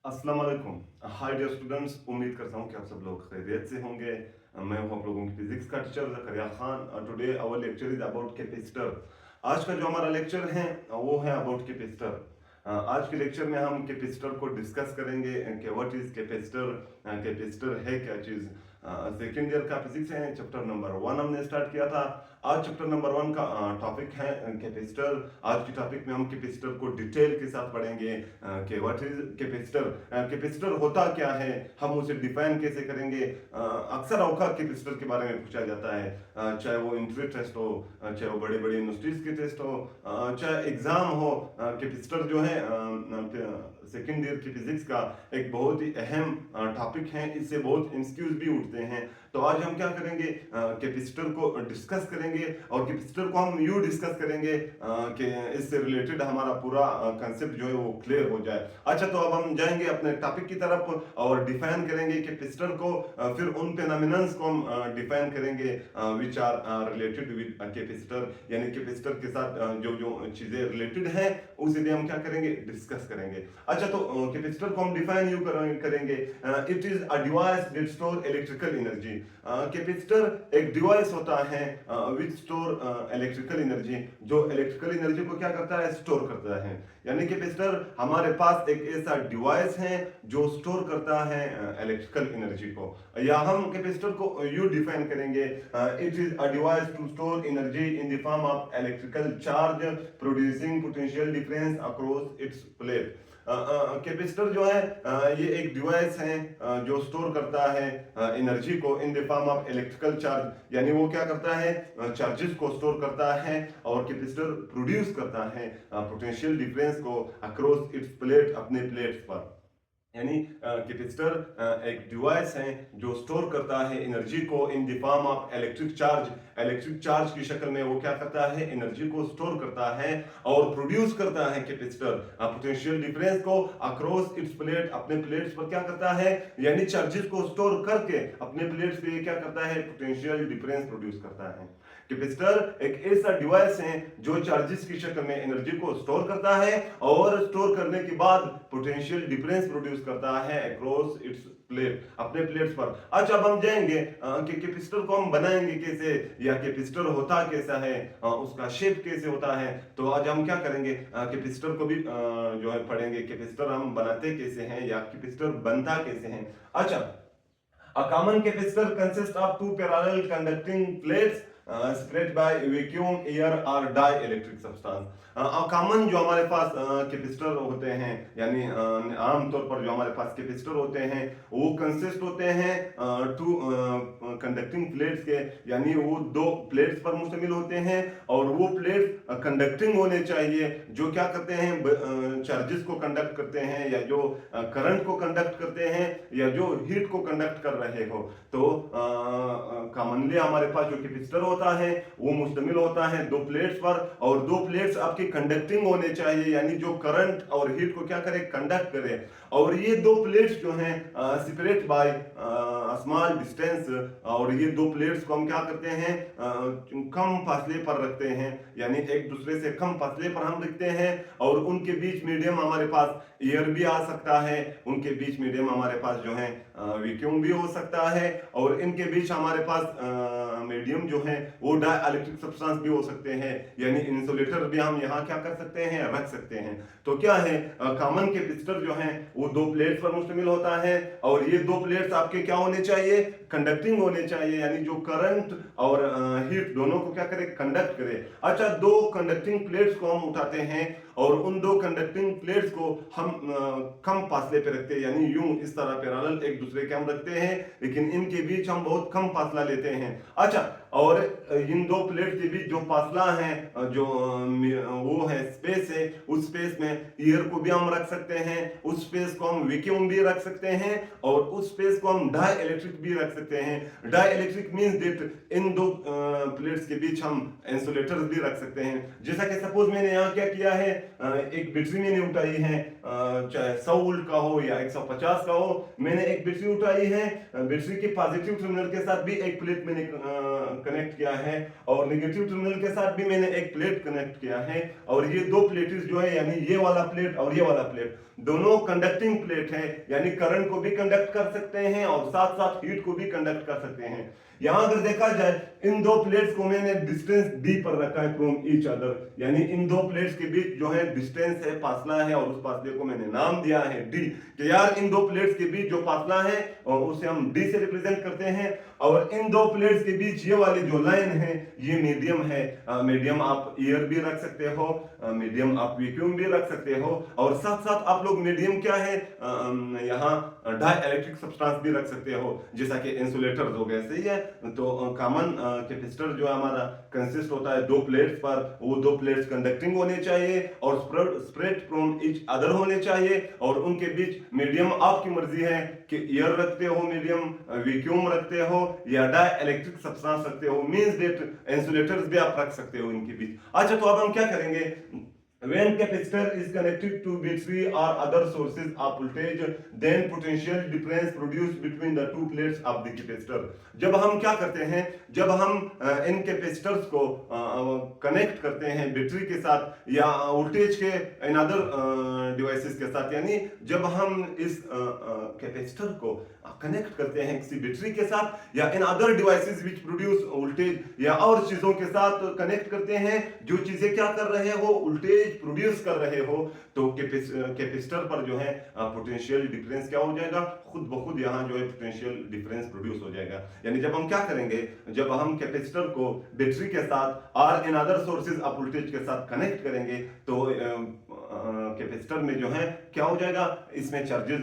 अस्सलाम वालेकुम। Hi dear students, उम्मीद करता हूँ कि आप सब लोग खैरियत से होंगे। मैं हूँ आप लोगों की फिजिक्स का teacher Zakaria Khan. Today our lecture is about capacitor. आज का जो हमारा लेक्चर है वो है अबाउट कैपेसिटर। आज के लेक्चर में हम कैपेसिटर को डिस्कस करेंगे कि व्हाट इज कैपेसिटर, कैपेसिटर है क्या चीज़। सेकेंड ईयर का फिजिक्स है, चैप्टर नंबर 1 हमने स्टार्ट किया था। आज चैप्टर नंबर 1 का टॉपिक है कैपेसिटर। आज की टॉपिक में हम कैपेसिटर को डिटेल के साथ पढ़ेंगे कि व्हाट इज कैपेसिटर, कैपेसिटर होता क्या है, हम उसे डिफाइन कैसे करेंगे। अक्सर अवकात कैपेसिटर के बारे में पूछा जाता है, चाहे वो इंट्री टेस्ट हो, चाहे वो बड़े बड़े यूनिवर्सिटीज के टेस्ट हो, चाहे एग्जाम हो। कैपेसिटर जो है सेकेंड ईयर की फिजिक्स का एक बहुत ही अहम टॉपिक है। इससे बहुत एमसीक्यूज भी उठते हैं। तो आज हम क्या करेंगे, कैपेसिटर को डिस्कस करेंगे और कैपेसिटर को हम यूं डिस्कस करेंगे कि इससे रिलेटेड हमारा पूरा कंसेप्ट जो है वो क्लियर हो जाए। अच्छा, तो अब हम जाएंगे अपने टॉपिक की तरफ और डिफाइन करेंगे कैपेसिटर को। फिर उन फेनोमेनन्स को हम डिफाइन करेंगे which are related with capacitor, यानी कैपेसिटर के साथ जो जो चीजें रिलेटेड हैं उसे भी हम क्या करेंगे, डिस्कस करेंगे। अच्छा, तो कैपेसिटर को हम डिफाइन यूं करेंगे, it is a device that store electrical energy. Capacitor एक डिवाइस होता है विच स्टोर इलेक्ट्रिकल एनर्जी, जो इलेक्ट्रिकल एनर्जी को क्या करता है, स्टोर करता है। यानी कैपेसिटर हमारे पास एक ऐसा डिवाइस है जो स्टोर करता है इलेक्ट्रिकल एनर्जी को। या हम कैपेसिटर को यू डिफाइन करेंगे, it is a device to store energy in the form of electrical charge producing potential difference across its plate. Capacitor जो है ये एक डिवाइस है जो स्टोर करता है एनर्जी को इन the form of electrical charge, यानी वो क्या करता है, चार्जेस को स्टोर करता है। और कैपेसिटर प्रोड्यूस करता है पोटेंशियल डिफरेंस को अक्रॉस इट्स प्लेट, अपने प्लेट्स पर। यानी कैपेसिटर एक डिवाइस है जो स्टोर करता है एनर्जी को इन the form of electric charge. Electric charge की शक्ल में वो क्या करता है, एनर्जी को स्टोर करता है और प्रोड्यूस करता है कैपेसिटर पोटेंशियल डिफरेंस को अक्रॉस इट्स प्लेट, अपने प्लेट्स पर क्या करता है, यानी चार्जेस को स्टोर करके अपने प्लेट्स पे क्या करता है, पोटेंशियल डिफरेंस प्रोड्यूस करता है। कैपेसिटर एक ऐसा डिवाइस है जो चार्जेस की शक्ल में एनर्जी को स्टोर करता है और स्टोर करने के बाद पोटेंशियल डिफरेंस प्रोड्यूस करता है अक्रॉस इट्स प्लेट, अपने प्लेट्स पर। अच्छा, अब हम जाएंगे कि कैपेसिटर को हम बनाएंगे कैसे, या कैपेसिटर होता कैसा है, उसका शेप कैसे होता है। तो आज हम क्या करेंगे, कैपेसिटर को भी जो है पढ़ेंगे, कैपेसिटर हम बनाते कैसे हैं या कैपेसिटर बनता कैसे है। अच्छा, a common capacitor consists of two parallel conducting plates separated by vacuum, air or dielectric substance। Common जो हमारे पास कैपेसिटर होते हैं, यानी आमतौर पर जो हमारे पास कैपेसिटर होते हैं वो कंसिस्ट होते हैं टू कंडक्टिंग प्लेट्स के, यानी वो दो प्लेट्स पर मुश्तमिल होते हैं और वो प्लेट्स कंडक्टिंग होने चाहिए, जो क्या करते हैं, चार्जेस को कंडक्ट करते हैं, या जो करंट को कंडक्ट करते हैं, या जो हीट को कंडक्ट कर रहे हो। तो कॉमनली हमारे पास जो कैपेसिटर होता है वो मुश्तमिल होता है दो प्लेट्स पर, और दो प्लेट्स आपकी कंडक्टिंग होने चाहिए, यानी जो करंट और हीट को क्या करे, कंडक्ट करे। और ये दो प्लेट्स जो हैं सेपरेट बाय स्मॉल डिस्टेंस, और ये दो प्लेट्स को हम क्या करते हैं, कम फासले पर रखते हैं, यानी एक दूसरे से कम फासले पर हम रखते हैं। और उनके बीच मीडियम हमारे पास एयर भी आ सकता है, उनके बीच मीडियम हमारे पास जो है वैक्यूम भी हो सकता है, और इनके बीच हमारे पास मीडियम जो है वो डाइलेक्ट्रिक सब्सटेंस भी हो सकते हैं, यानी इंसुलेटर भी हम यहाँ क्या कर सकते हैं, रख सकते हैं। तो क्या है, कॉमन कैपेसिटर जो है वो दो प्लेट्स पर मुश्तमिल होता है, और ये दो प्लेट्स आपके क्या होने चाहिए, कंडक्टिंग होने चाहिए, यानी जो करंट और हीट दोनों को क्या करे, कंडक्ट करे। अच्छा, दो कंडक्टिंग प्लेट्स को हम उठाते हैं और उन दो कंडक्टिंग प्लेट्स को हम कम फासले पे रखते हैं, यानी यूं इस तरह पैरेलल एक दूसरे के हम रखते हैं, लेकिन इनके बीच हम बहुत कम फासला लेते हैं। अच्छा, और इन दो प्लेट के बीच जो फासला है, जो वो है स्पेस है, उस स्पेस में एयर को भी हम रख सकते हैं, उस स्पेस को हम वैक्यूम भी रख सकते हैं, और उस स्पेस को हम डाई इलेक्ट्रिक भी रख सकते हैं। डाई इलेक्ट्रिक मीन्स दैट इन दो प्लेट्स के बीच हम इंसुलेटर्स भी रख सकते हैं। जैसा कि सपोज मैंने यहाँ क्या किया है, एक बैटरी मैंने उठाई है, चाहे 100 वोल्ट का हो या 150 का हो, मैंने एक बैटरी उठाई है, बैटरी के पॉजिटिव टर्मिनल के साथ भी एक प्लेट मैंने कनेक्ट किया है और नेगेटिव टर्मिनल के साथ भी मैंने एक प्लेट कनेक्ट किया है। और ये दो प्लेट्स जो है, यानी ये वाला प्लेट और ये वाला प्लेट, दोनों कंडक्टिंग प्लेट है, यानी करंट को भी कंडक्ट कर सकते हैं और साथ साथ हीट को भी कंडक्ट कर सकते हैं। यहां अगर देखा जाए, इन दो प्लेट्स को मैंने डिस्टेंस डी पर रखा है फ्रॉम ईच अदर, यानी इन दो प्लेट्स के बीच जो है डिस्टेंस है, फासला है, और उस फासले को मैंने नाम दिया है डी। कि यार इन दो प्लेट्स के बीच जो फासला है और उसे हम डी से रिप्रेजेंट करते हैं, और इन दो प्लेट्स के बीच ये वाली जो लाइन है ये मीडियम है। मीडियम आप ईयर भी रख सकते हो, मीडियम आप वैक्यूम भी रख सकते हो, और साथ साथ आप लोग मीडियम क्या है यहाँ डाई इलेक्ट्रिक सब्सटेंस भी रख सकते हो, जैसा कि इंसुलेटर्स हो गए, सही है। तो कॉमन कैपेसिटर जो हमारा कंसिस्ट होता है दो प्लेट्स पर, वो दो प्लेट्स कंडक्टिंग होने चाहिए और स्प्रेड फ्रॉम ईच अदर होने चाहिए, और उनके बीच मीडियम आपकी मर्जी है कि ईयर रखते हो, मीडियम वैक्यूम रखते हो, या डाई इलेक्ट्रिक सब्सटेंस रखते हो, मींस दैट इंसुलेटर्स भी आप रख सकते हो इनके बीच। अच्छा, तो अब हम क्या करेंगे, when capacitor is connected to battery or other sources of voltage, then potential difference produced between the two plates of the capacitor। जब हम क्या करते हैं, जब हम इन कैपेसिटर्स को कनेक्ट करते हैं बैटरी के साथ या वोल्टेज के इन अदर डिवाइसेस के साथ, यानी जब हम इस कैपेसिटर को कनेक्ट करते हैं किसी बैटरी के साथ या in other devices which produce voltage या और चीजों के साथ कनेक्ट करते हैं, जो चीजें क्या कर रहे हो, वोल्टेज प्रोड्यूस कर रहे हो, तो कैपेसिटर पर जो है पोटेंशियल डिफरेंस क्या हो जाएगा, खुद ब खुद यहाँ जो है पोटेंशियल डिफरेंस प्रोड्यूस हो जाएगा। यानी जब हम क्या करेंगे, जब हम कैपेसिटर को बैटरी के साथ और in other sources of voltage के साथ कनेक्ट करेंगे, तो कैपेसिटर में जो है क्या हो जाएगा, इसमें चार्जेस,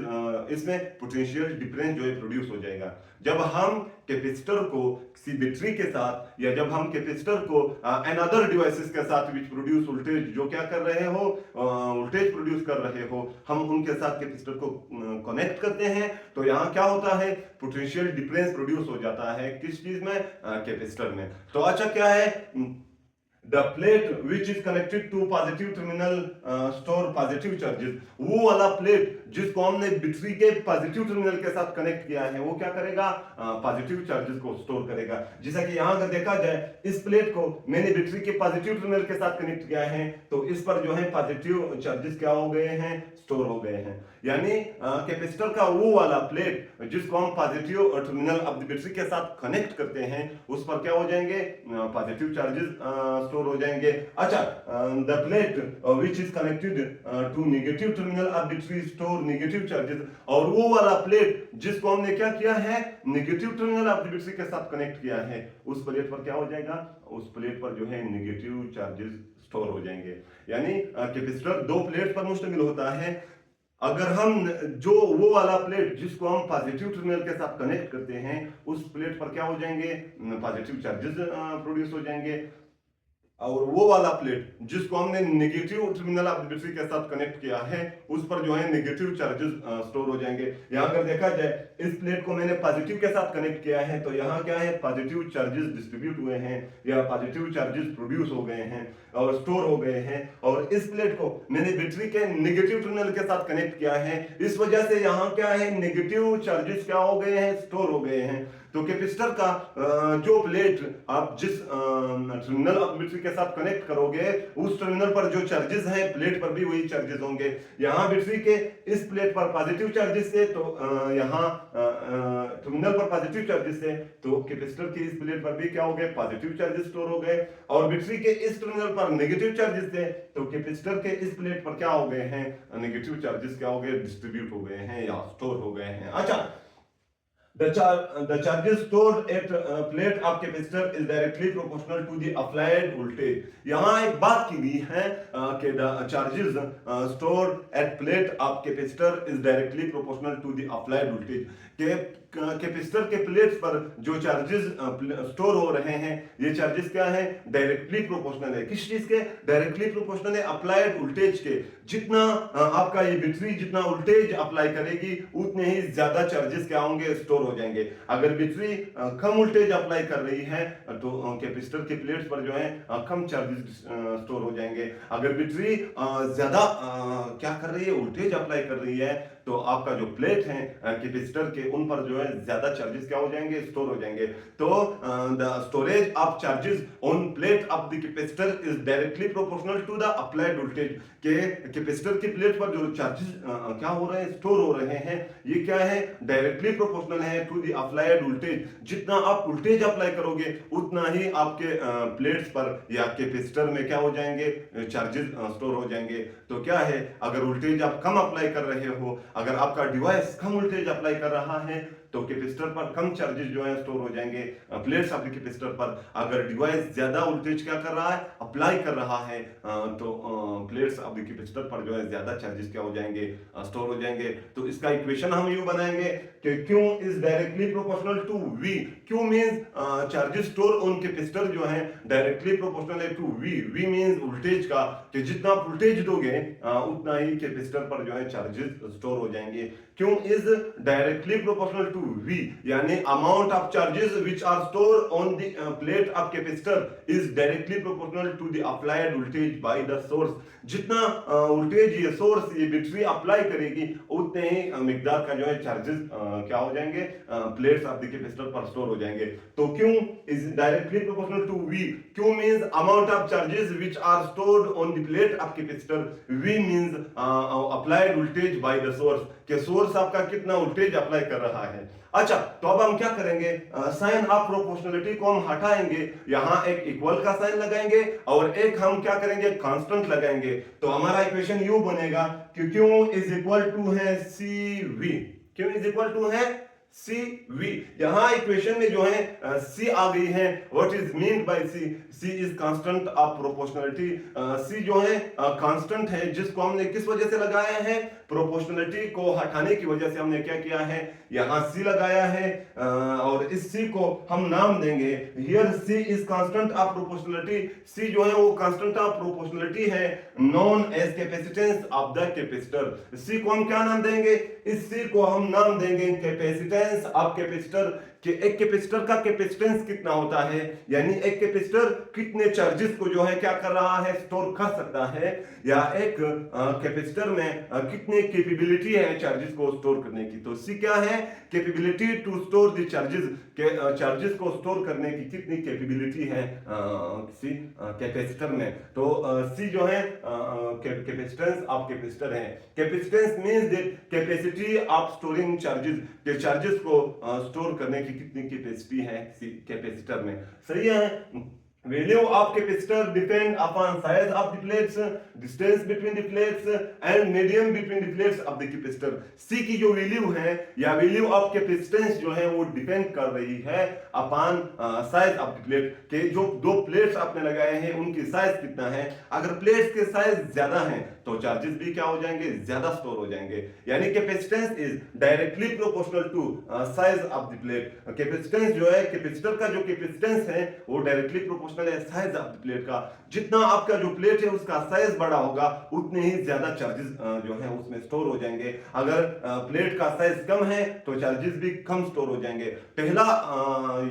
इसमें पोटेंशियल डिफरेंस जो है प्रोड्यूस हो जाएगा। जब हम कैपेसिटर को किसी बैटरी के साथ या जब हम कैपेसिटर को एन अदर डिवाइसेस के साथ विच प्रोड्यूस वोल्टेज, जो क्या कर रहे हो, वोल्टेज प्रोड्यूस कर रहे हो, हम उनके साथ कैपेसिटर को कनेक्ट करते हैं, तो यहाँ क्या होता है, पोटेंशियल डिफरेंस प्रोड्यूस हो जाता है, किस चीज में, कैपेसिटर में। तो अच्छा क्या है, the plate which is connected to positive terminal store positive charges, वो वाला प्लेट जिसको हमने बैटरी के पॉजिटिव टर्मिनल के साथ कनेक्ट किया है, वो क्या करेगा, पॉजिटिव चार्जेस को स्टोर करेगा। जैसा कि यहाँ अगर देखा जाए, इस प्लेट को मैंने बैटरी के पॉजिटिव टर्मिनल के साथ कनेक्ट किया है, तो इस पर जो है पॉजिटिव चार्जेस क्या हो गए हैं, स्टोर हो गए हैं। यानी कैपेसिटर का वो वाला प्लेट जिसको हम positive terminal of the battery के साथ कनेक्ट करते हैं, उस पर क्या हो जाएंगे, पॉजिटिव चार्जेस स्टोर हो जाएंगे। अच्छा, the plate which is connected to negative terminal of battery store negative charges, और वो वाला प्लेट जिसको हमने क्या किया है, negative terminal of the battery के साथ कनेक्ट किया है, उस प्लेट पर क्या हो जाएगा, उस प्लेट पर जो है नेगेटिव चार्जेस स्टोर हो जाएंगे। यानी कैपेसिटर दो प्लेट पर मुश्तमिल होता है। अगर हम जो वो वाला प्लेट जिसको हम पॉजिटिव टर्मिनल के साथ कनेक्ट करते हैं, उस प्लेट पर क्या हो जाएंगे, पॉजिटिव चार्जेस प्रोड्यूस हो जाएंगे, और वो वाला प्लेट जिसको हमने नेगेटिव टर्मिनल ऑफ बैटरी के साथ कनेक्ट किया है, उस पर जो है नेगेटिव चार्जेस स्टोर हो जाएंगे। यहाँ अगर देखा जाए, इस प्लेट को मैंने पॉजिटिव के साथ कनेक्ट किया है, तो यहाँ क्या है, पॉजिटिव चार्जेस डिस्ट्रीब्यूट हुए हैं या पॉजिटिव चार्जेस प्रोड्यूस हो गए हैं और स्टोर हो गए हैं, और इस प्लेट को मैंने बैटरी के नेगेटिव टर्मिनल के साथ कनेक्ट किया है, इस वजह से यहाँ क्या है, नेगेटिव चार्जेस क्या हो गए हैं, स्टोर हो गए हैं। तो कैपेसिटर का जो प्लेट आप जिस टर्मिनल ऑफ बैटरी के साथ कनेक्ट करोगे, उस टर्मिनल पर जो चार्जेस हैं, प्लेट पर भी वही चार्जेस होंगे। यहाँ बैटरी के इस प्लेट पर पॉजिटिव चार्जेस थे, तो यहाँ टर्मिनल पर पॉजिटिव चार्जेस थे, तो कैपेसिटर की इस प्लेट पर भी क्या हो गए, पॉजिटिव चार्जेस स्टोर हो गए, और बैटरी के इस टर्मिनल पर नेगेटिव चार्जेस थे, तो कैपेसिटर के इस प्लेट पर क्या हो गए हैं, नेगेटिव चार्जेस क्या हो गए, डिस्ट्रीब्यूट हो गए हैं या स्टोर हो गए हैं। अच्छा, the charges stored at plate of capacitor is directly proportional to the applied voltage। यहाँ एक बात की गई है कि the charges stored at plate of capacitor is directly proportional to the applied voltage, के कैपेसिटर के प्लेट्स पर जो चार्जेस स्टोर हो रहे हैं, ये चार्जेस क्या है, डायरेक्टली प्रोपोर्शनल है। किस चीज के, डायरेक्टली प्रोपोर्शनल है अप्लाइड वोल्टेज के। जितना आपका ये बैटरी जितना वोल्टेज अप्लाई करेगी उतने ही ज्यादा चार्जेस क्या होंगे, स्टोर हो जाएंगे। अगर बैटरी कम वोल्टेज अप्लाई कर रही है तो कैपेसिटर के प्लेट्स पर जो है कम चार्जेस स्टोर हो जाएंगे। अगर बैटरी ज्यादा क्या कर रही है, वोल्टेज अप्लाई कर रही है, तो आपका जो प्लेट है कैपेसिटर के, उन पर जो है ज्यादा चार्जेस क्या हो जाएंगे, स्टोर हो जाएंगे। तो the storage of charges on plate of the capacitor is directly proportional to the applied voltage. के कैपेसिटर की प्लेट पर जो चार्जेस क्या हो रहे हैं, स्टोर हो रहे हैं, ये क्या है, डायरेक्टली प्रोपोर्शनल है टू द अप्लाइड वोल्टेज। जितना आप वोल्टेज अप्लाई करोगे उतना ही आपके प्लेट्स पर या कैपेसिटर में क्या हो जाएंगे, चार्जेस स्टोर हो जाएंगे। तो क्या है, अगर वोल्टेज आप कम अप्लाई कर रहे हो, अगर आपका डिवाइस कम वोल्टेज अप्लाई कर रहा है, तो कैपेसिटर पर कम चार्जेस जो है स्टोर हो जाएंगे प्लेट्स ऑफ द कैपेसिटर पर। अगर डिवाइस ज्यादा वोल्टेज क्या कर रहा है, अप्लाई कर रहा है, तो प्लेट्स ऑफ द कैपेसिटर पर जो है ज्यादा चार्जेस क्या हो जाएंगे, स्टोर हो जाएंगे। तो इसका इक्वेशन हम यूं बनाएंगे कि Q is directly proportional to V। Q means charges store on capacitor जो है डायरेक्टली प्रोपोर्शनल है to V। V means voltage का, कि जितना वोल्टेज दोगे उतना ही कैपेसिटर पर जो है चार्जेस स्टोर हो जाएंगे। Q is directly proportional to V, यानी amount of charges which are store on the plate of capacitor is directly proportional to the applied voltage by the source. जितना voltage ये source ये battery apply करेगी उतने ही मिकदार का जो है charges क्या हो जाएंगे, प्लेट्स ऑफ द कैपेसिटर पर स्टोर हो जाएंगे। तो Q is directly proportional to V। Q means amount of charges which are stored on the plate of capacitor. V means applied voltage by the source, के source आपका कितना voltage apply कर रहा है। अच्छा, तो अब हम क्या करेंगे, साइन ऑफ प्रोपोर्शनलिटी को हम हटाएंगे, यहां एक इक्वल का साइन लगाएंगे और एक हम क्या करेंगे, कांस्टेंट लगाएंगे। तो हमारा इक्वेशन यू बनेगा कि Q इज इक्वल टू है CV। Q is equal to है CV। यहां इक्वेशन में जो है C आ गई है। What is mean by C? C is constant of proportionality. C जो है कांस्टेंट है, जिसको हमने किस वजह से लगाया है, प्रोपोर्शनलिटी को हटाने की वजह से हमने क्या किया है, यहां C लगाया है और इस C को हम नाम देंगे here C is constant of proportionality. C जो है वो कांस्टेंट ऑफ प्रोपोर्शनलिटी है, known as capacitance of the capacitor. C को हम क्या नाम देंगे, इस C को हम नाम देंगे कैपेसिटेंस ऑफ कैपेसिटर। कि एक कैपेसिटर का कैपेसिटेंस कितना होता है, यानी एक कैपेसिटर कितने चार्जेस को जो है क्या कर रहा है, स्टोर कर सकता है, या एक कैपेसिटर में कितने कैपेबिलिटी है चार्जेस को स्टोर करने की। तो C क्या है, capability to store the charges, के चार्जेस को स्टोर करने की कितनी कैपेबिलिटी है किसी कैपेसिटर में। तो C जो है कैपेसिटेंस ऑफ कैपेसिटर है। Capacitance means the capacity of storing charges, के चार्जेस को स्टोर करने की कितनी कैपेसिटी है कैपेसिटर में। सही है। Value of capacitor depend upon size of the plates, distance between the plates and medium between the plates of the capacitor। C की जो वैल्यू है या वैल्यू ऑफ कैपेसिटेंस जो है वो डिपेंड कर रही है upon size of the plate, के जो दो प्लेट्स आपने लगाए हैं उनकी साइज कितना है। अगर प्लेट्स के साइज ज्यादा हैं तो चार्जेस भी क्या हो जाएंगे, ज्यादा स्टोर हो जाएंगे। यानी capacitance is directly proportional to size of the plate. Capacitance जो है, कैपेसिटर का जो कैपेसिटेंस है वो डायरेक्टली प्रोपोर्शनल है साइज ऑफ द प्लेट का। जितना आपका जो प्लेट है उसका साइज बड़ा होगा उतने ही ज्यादा चार्जेस जो है उसमें स्टोर हो जाएंगे। अगर प्लेट का साइज कम है तो चार्जेस भी कम स्टोर हो जाएंगे। पहला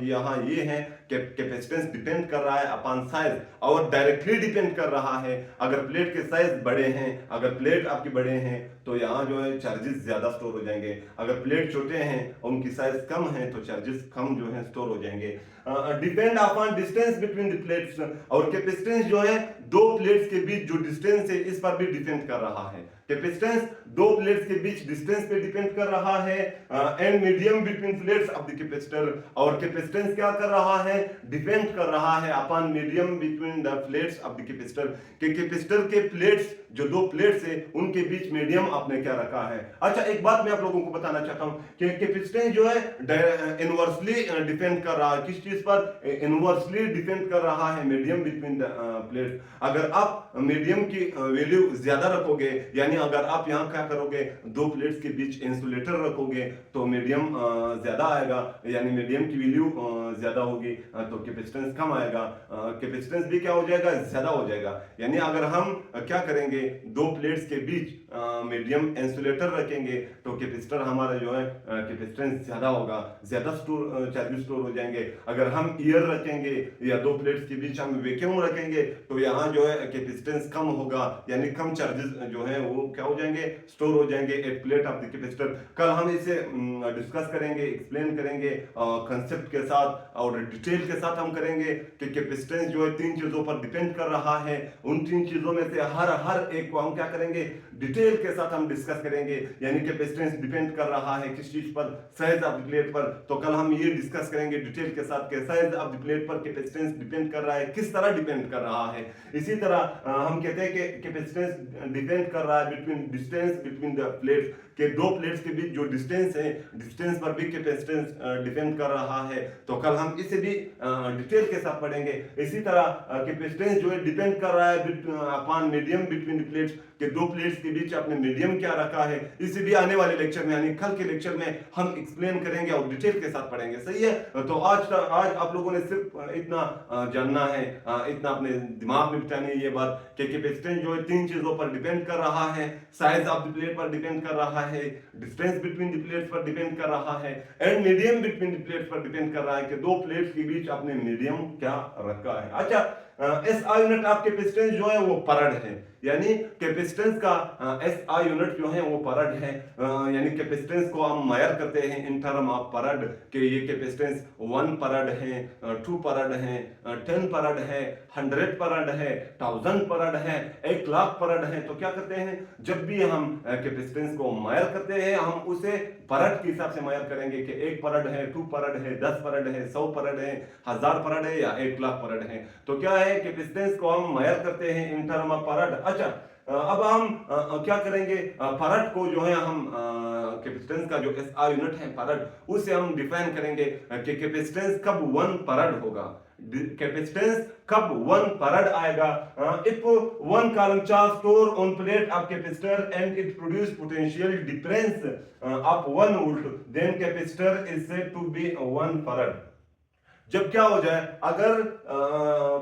यहाँ ये है कि कैपेसिटेंस डिपेंड कर रहा है अपॉन साइज और डायरेक्टली डिपेंड कर रहा है। अगर प्लेट के साइज बड़े हैं, अगर प्लेट आपके बड़े हैं तो यहाँ जो है चार्जेस ज्यादा स्टोर हो जाएंगे। अगर प्लेट छोटे हैं और उनकी साइज कम है तो चार्जेस कम जो है स्टोर हो जाएंगे। Depend upon distance between the plates, और कैपेसिटेंस जो है दो प्लेट्स के बीच जो डिस्टेंस है इस पर भी डिपेंड कर रहा है। कैपेसिटेंस दो प्लेट्स के बीच डिस्टेंस पे डिपेंड कर रहा है and medium between plates of the capacitor, और कैपेसिटेंस क्या कर रहा है, डिपेंड कर रहा है upon medium between the plates of the capacitor. के कैपेसिटर के प्लेट्स जो दो प्लेट्स है उनके बीच मीडियम आपने क्या रखा है। अच्छा, एक बात मैं आप लोगों को बताना चाहता हूं कि कैपेसिटेंस जो है इनवर्सली डिपेंड कर रहा है किस चीज पर, इनवर्सली डिपेंड कर रहा है मीडियम बिटवीन द प्लेट्स। अगर आप मीडियम की वैल्यू ज्यादा रखोगे, यानी अगर आप यहाँ क्या करोगे, दो प्लेट्स के बीच इंसुलेटर रखोगे तो मीडियम ज्यादा आएगा, यानी मीडियम की वैल्यू ज्यादा होगी, तो कैपेसिटेंस कम आएगा, कैपेसिटेंस भी क्या हो जाएगा, ज्यादा हो जाएगा। यानी अगर हम क्या करेंगे, दो प्लेट्स के बीच मीडियम इंसुलेटर रखेंगे तो कैपेसिटर हमारा जो है कैपेसिटेंस ज्यादा होगा, ज्यादा स्टोर चार्जेस स्टोर हो जाएंगे। अगर हम ईयर रखेंगे या दो प्लेट्स के बीच हम वैक्यूम रखेंगे तो यहाँ जो है कैपेसिटेंस कम होगा, यानी कम चार्जेस जो है वो क्या हो जाएंगे, स्टोर हो जाएंगे at plate of the capacitor. कल हम इसे डिस्कस करेंगे, एक्सप्लेन करेंगे कंसेप्ट के साथ और डिटेल के साथ हम करेंगे कि कैपेसिटेंस जो है तीन चीजों पर डिपेंड कर रहा है। उन तीन चीजों में से हर एक को हम क्या करेंगे, डिटेल के साथ हम डिस्कस करेंगे। यानी कैपेसिटेंस डिपेंड कर रहा है किस चीज पर, साइज ऑफ द प्लेट पर। तो कल हम ये डिस्कस करेंगे डिटेल के साथ कि साइज ऑफ द प्लेट पर कैपेसिटेंस डिपेंड कर रहा है, किस तरह डिपेंड कर रहा है। इसी तरह हम कहते हैं कि कैपेसिटेंस डिपेंड कर रहा है between distance between the plates, के दो प्लेट्स के बीच जो डिस्टेंस है, डिस्टेंस पर भी कैपेसिटेंस डिपेंड कर रहा है। तो कल हम इसे भी डिटेल के साथ पढ़ेंगे। इसी तरह कैपेसिटेंस जो है डिपेंड कर रहा है upon medium between the plates, के दो प्लेट्स के बीच आपने मीडियम क्या रखा है। इसे भी आने वाले लेक्चर में, यानी कल के लेक्चर में हम एक्सप्लेन करेंगे और डिटेल के साथ पढ़ेंगे, सही है। तो आज आप लोगों ने सिर्फ इतना जानना है, इतना अपने दिमाग में बिठानी है ये बात कि कैपेसिटेंस जो है तीन चीजों पर डिपेंड कर रहा है, साइज ऑफ द प्लेट पर डिपेंड कर रहा है, डिस्टेंस बिटवीन द प्लेट्स पर डिपेंड कर रहा है, and medium between the plates पर डिपेंड कर रहा है कि दो प्लेट्स के बीच आपने मीडियम क्या रखा है। अच्छा, SI यूनिट ऑफ कैपेसिटेंस जो है वो फैराड है, यानी कैपेसिटेंस का SI यूनिट जो है वो फैराड है। यानी कैपेसिटेंस को हम मेजर करते हैं इन टर्म ऑफ फैराड कि ये कैपेसिटेंस 1 फैराड है, 2 फैराड है, 10 फैराड है, 100 फैराड है, 1000 फैराड है, 1 लाख फैराड है। तो क्या करते हैं, जब भी हम कैपेसिटेंस को मेजर करते हैं हम उसे फैराड के हिसाब से मेजर करेंगे कि 1 फैराड है, 2 फैराड है, 10 फैराड है, 100 फैराड है, 1000 फैराड है या 1 लाख फैराड है। तो क्या है, कैपेसिटेंस को हम मेजर करते हैं इन टर्म ऑफ फैराड। अच्छा, अब हम क्या करेंगे, फैराड को जो है हम कैपेसिटेंस का जो SI यूनिट है फैराड, उसे हम डिफाइन करेंगे कि कैपेसिटेंस कब 1 फैराड होगा, कैपेसिटेंस कब 1 फैराड आएगा। If 1 coulomb charge store on plate of capacitor and it produce potential difference of 1 volt, then capacitor is said to be 1 farad. जब क्या हो जाए, अगर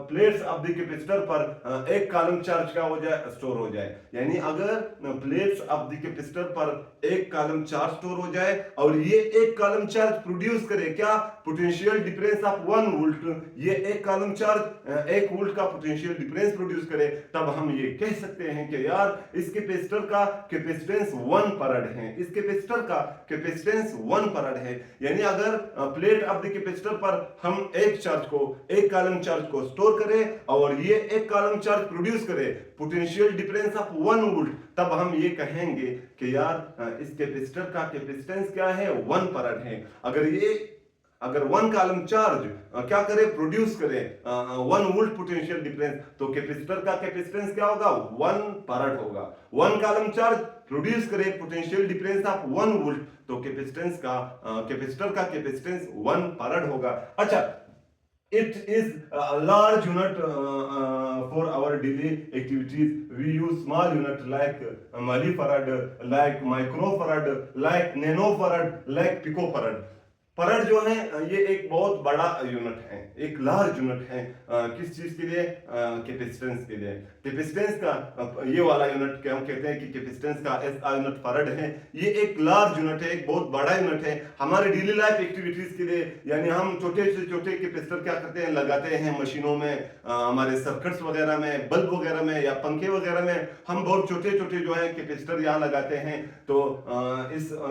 प्लेट्स ऑफ द कैपेसिटर पर एक कॉलम चार्ज क्या हो जाए, स्टोर हो जाए, यानी अगर प्लेट्स ऑफ द कैपेसिटर पर एक कॉलम चार्ज स्टोर हो जाए और ये एक कॉलम चार्ज प्रोड्यूस करे क्या, पोटेंशियल डिफरेंस ऑफ 1 वोल्ट, ये एक कॉलम चार्ज 1 वोल्ट का पोटेंशियल डिफरेंस प्रोड्यूस करे, तब हम ये कह सकते हैं कि यार इस कैपेसिटर का कैपेसिटेंस 1 फैराड है, इस कैपेसिटर का कैपेसिटेंस 1 फैराड है। यानी अगर प्लेट ऑफ द कैपेसिटर पर हम एक चार्ज को, एक कॉलम चार्ज को स्टोर करें और ये एक कॉलम चार्ज प्रोड्यूस करे पोटेंशियल डिफरेंस ऑफ 1 वोल्ट, तब हम ये कहेंगे कि यार इस कैपेसिटर का कैपेसिटेंस क्या है, 1 फैराड है। अगर 1 कॉलम चार्ज क्या करे, प्रोड्यूस करे 1 वोल्ट पोटेंशियल डिफरेंस, तो कैपेसिटर का कैपेसिटेंस क्या होगा, 1 फैराड होगा। 1 कॉलम चार्ज प्रोड्यूस करे पोटेंशियल डिफरेंस ऑफ 1 वोल्ट, तो कैपेसिटर का कैपेसिटेंस 1 फैराड होगा। अच्छा, it is a large unit for our daily activities. We use small unit like millifarad, like microfarad, like nanofarad, like picofarad. Farad जो है ये एक बहुत बड़ा यूनिट है, एक लार्ज यूनिट है। किस चीज के लिए, कैपेसिटेंस के लिए। कैपेसिटेंस का ये वाला यूनिट क्या हम कहते हैं कि कैपेसिटेंस का SI यूनिट फैराड है, ये एक लार्ज यूनिट है, एक बहुत बड़ा यूनिट है हमारे डेली लाइफ एक्टिविटीज के लिए। यानी हम छोटे से छोटे कैपेसिटर क्या करते हैं, लगाते हैं मशीनों में, हमारे सर्किट्स वगैरह में, बल्ब वगैरह में या पंखे वगैरह में, हम बहुत छोटे छोटे जो है कैपेसिटर यहाँ लगाते हैं। तो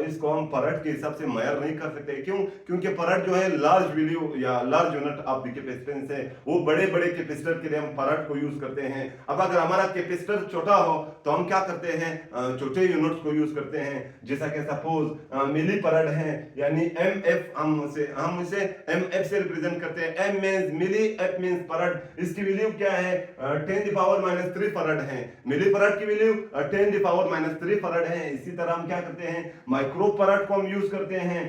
इसको हम फैराड के हिसाब से मेजर नहीं कर सकते, क्यों, क्योंकि फराड जो है लार्ज वैल्यू या large unit of the capacitance है, वो बड़े बड़े कैपेसिटर के लिए हम फराड को यूज करते हैं। अब अगर हमारा कैपेसिटर छोटा हो तो हम क्या करते हैं, छोटे यूनिट्स को यूज करते हैं, जैसा कि सपोज मिली फराड है, यानी एम एफ हम इसे एम एफ से रिप्रेजेंट करते हैं। एम मींस मिली, एफ मींस फराड। इसकी वैल्यू क्या है, 10⁻³ फराड है। मिली फराड की वैल्यू 10⁻³ फराड है। इसी तरह हम क्या करते हैं, माइक्रो फराड को हम यूज करते हैं,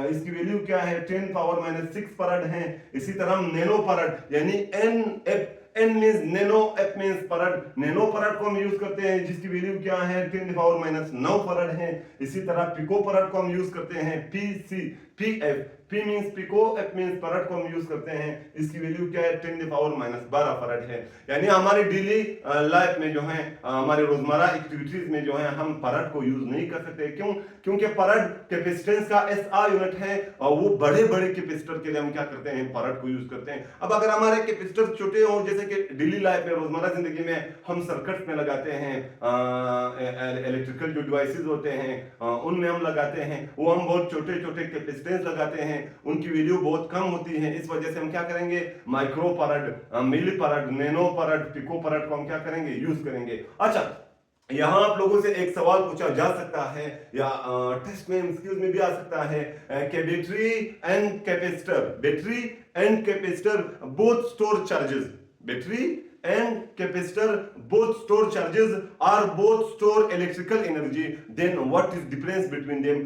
इसकी वैल्यू क्या है, 10⁻⁶ फराड है। इसी तरह हम नैनो फराड यानी N F, N means nano, F means farad, nano farad को हम यूज करते हैं जिसकी वैल्यू क्या है, 10⁻⁹ फराड है। इसी तरह पिको फराड को हम यूज करते हैं, P C, P F, P means pico, F means farad को हम यूज करते हैं, इसकी वैल्यू क्या है, 10⁻12 फराड है। यानी हमारी डेली लाइफ में जो है, हमारे रोजमर्रा एक्टिविटीज में जो है, हम फराड को यूज नहीं कर सकते। क्यों? क्योंकि फराड कैपेसिटेंस का एसआई यूनिट है और वो बड़े बड़े कैपेसिटर के लिए हम क्या करते हैं, फराड को यूज करते हैं। अब अगर हमारे कैपेसिटर छोटे हो, जैसे कि डेली लाइफ में, रोजमर्रा जिंदगी में हम सर्किट में लगाते हैं, इलेक्ट्रिकल जो डिवाइसेस होते हैं उनमें हम लगाते हैं, वो हम बहुत छोटे छोटे कैपेसिटेंस लगाते हैं, उनकी वैल्यू बहुत कम होती है। इस वजह से हम क्या करेंगे, micro farad, milli farad, nano farad, pico farad को हम क्या करेंगे, यूज करेंगे। अच्छा, यहां आप लोगों से एक सवाल पूछा जा सकता है या टेस्ट में एमसीक्यूज में भी आ सकता है कि battery and capacitor, battery and capacitor both store charges, battery and capacitor both store charges or both store electrical energy, then what is difference between them?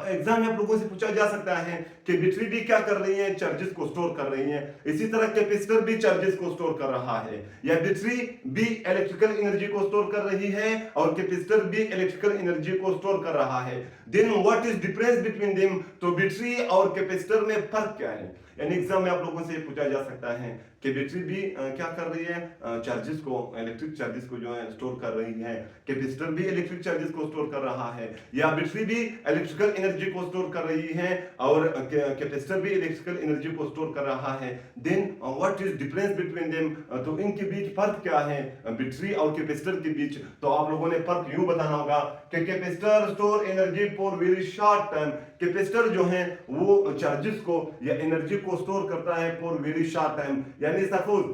Exam में आप लोगों से पूछा जा सकता है कि बैटरी भी क्या कर रही है, चार्जेस को स्टोर कर रही है, इसी तरह कैपेसिटर भी चार्जेस को स्टोर कर रहा है, या बैटरी भी इलेक्ट्रिकल एनर्जी को स्टोर कर रही है और कैपेसिटर भी इलेक्ट्रिकल एनर्जी को स्टोर कर रहा है, then what is difference between them? तो बैटरी और कैपेसिटर में फर्क क्या है? यानी एग्जाम में आप लोगों से पूछा जा सकता है कि बैटरी भी क्या कर रही है, चार्जेस को, इलेक्ट्रिक चार्जेस को जो है स्टोर कर रही है, कैपेसिटर भी इलेक्ट्रिक चार्जेस को स्टोर कर रहा है, या बैटरी भी इलेक्ट्रिकल एनर्जी को स्टोर कर रही है और कैपेसिटर भी इलेक्ट्रिकल एनर्जी को स्टोर कर रहा है, then what is difference between them? तो इनके बीच फर्क क्या है, बैटरी और कैपेसिटर के बीच? तो आप लोगों ने फर्क यूं बताना होगा कि capacitor store energy for very short time, capacitor जो है वो चार्जेस को या एनर्जी को स्टोर करता है फॉर वेरी शॉर्ट टाइम। यानी सपोज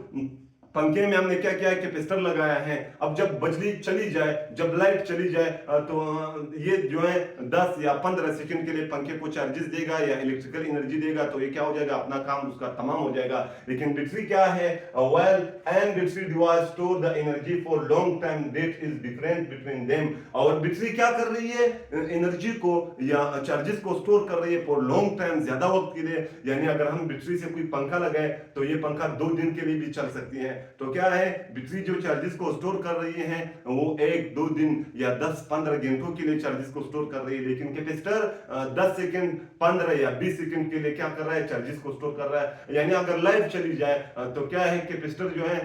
पंखे में हमने क्या किया है, कैपेसिटर लगाया है, अब जब बिजली चली जाए, जब लाइट चली जाए तो ये जो है 10 या 15 सेकंड के लिए पंखे को चार्जेस देगा या इलेक्ट्रिकल एनर्जी देगा, तो ये क्या हो जाएगा, अपना काम उसका तमाम हो जाएगा। लेकिन बैटरी क्या है, well and battery device store the energy for long time, that is difference between them. और बैटरी क्या कर रही है, एनर्जी को या चार्जेस को स्टोर कर रही है फॉर लॉन्ग टाइम, ज्यादा वक्त के लिए। यानी अगर हम बैटरी से कोई पंखा लगाए तो ये पंखा 2 दिन के लिए भी चल सकती है। तो क्या है, बैटरी जो चार्जेस को स्टोर कर रही है वो 1-2 दिन या 10-15 घंटों के लिए चार्जेस को स्टोर कर रही है, लेकिन कैपेसिटर 10 सेकंड, 15 या 20 सेकंड के लिए क्या कर रहा है, चार्जेस को स्टोर कर रहा है। यानी अगर लाइट चली जाए तो क्या है, कैपेसिटर जो है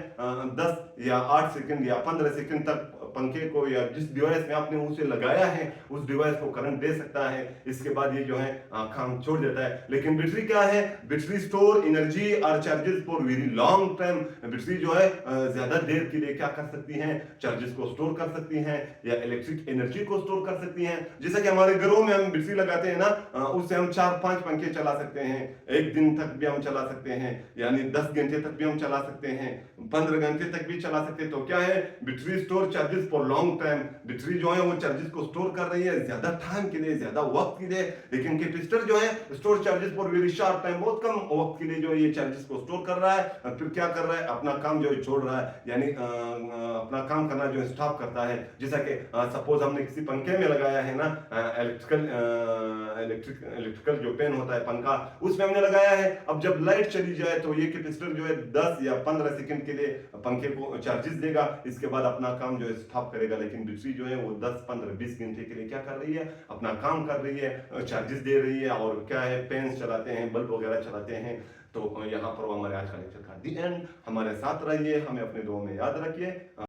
10 या 8 सेकंड या 15 सेकंड तक पंखे को या जिस डिवाइस में आपने उसे लगाया है उस डिवाइस को करंट दे सकता है, इसके बाद ये जो है काम छोड़ देता है। लेकिन बैटरी क्या है, बैटरी स्टोर एनर्जी और charges for very long time, battery जो है ज्यादा देर के लिए क्या कर सकती हैं, चार्जेस को स्टोर कर सकती हैं या इलेक्ट्रिक एनर्जी को स्टोर कर सकती हैं। जैसा कि हमारे घरों में हम बैटरी लगाते हैं ना, उससे हम 4-5 पंखे चला सकते हैं, 1 दिन तक भी हम चला सकते हैं, यानी 10 घंटे तक भी हम चला सकते हैं, 15 घंटे तक भी चला सकते हैं। तो क्या है, battery store charges for long time, battery जो है वो चार्जेस को स्टोर कर रही है ज्यादा टाइम के लिए, ज्यादा वक्त के लिए। लेकिन कैपेसिटर जो है store charges for very short time, बहुत कम वक्त के लिए जो ये चार्जेस को स्टोर कर रहा है, फिर क्या कर रहा है, अपना काम जो है छोड़ रहा है, यानी अपना काम करना जो है स्टॉप करता है। जैसा कि सपोज हमने किसी पंखे में लगाया है ना, इलेक्ट्रिकल जो फैन होता है पंखा, उसमें हमने लगाया है, अब जब लाइट चली जाए तो ये कैपेसिटर जो है 10 या 15 सेकंड के लिए पंखे को चार्जेस देगा, इसके बाद अपना काम जो है स्टॉप करेगा। लेकिन बैटरी जो है वो 10, 15, 20 घंटे के लिए क्या कर रही है, अपना काम कर रही है, चार्जेस दे रही है, और क्या है, फैंस चलाते हैं, बल्ब वगैरह चलाते हैं। तो यहाँ पर वो हमारे आज का लेक्चर का दी एंड। हमारे साथ रहिए, हमें अपने दुआ में याद रखिए।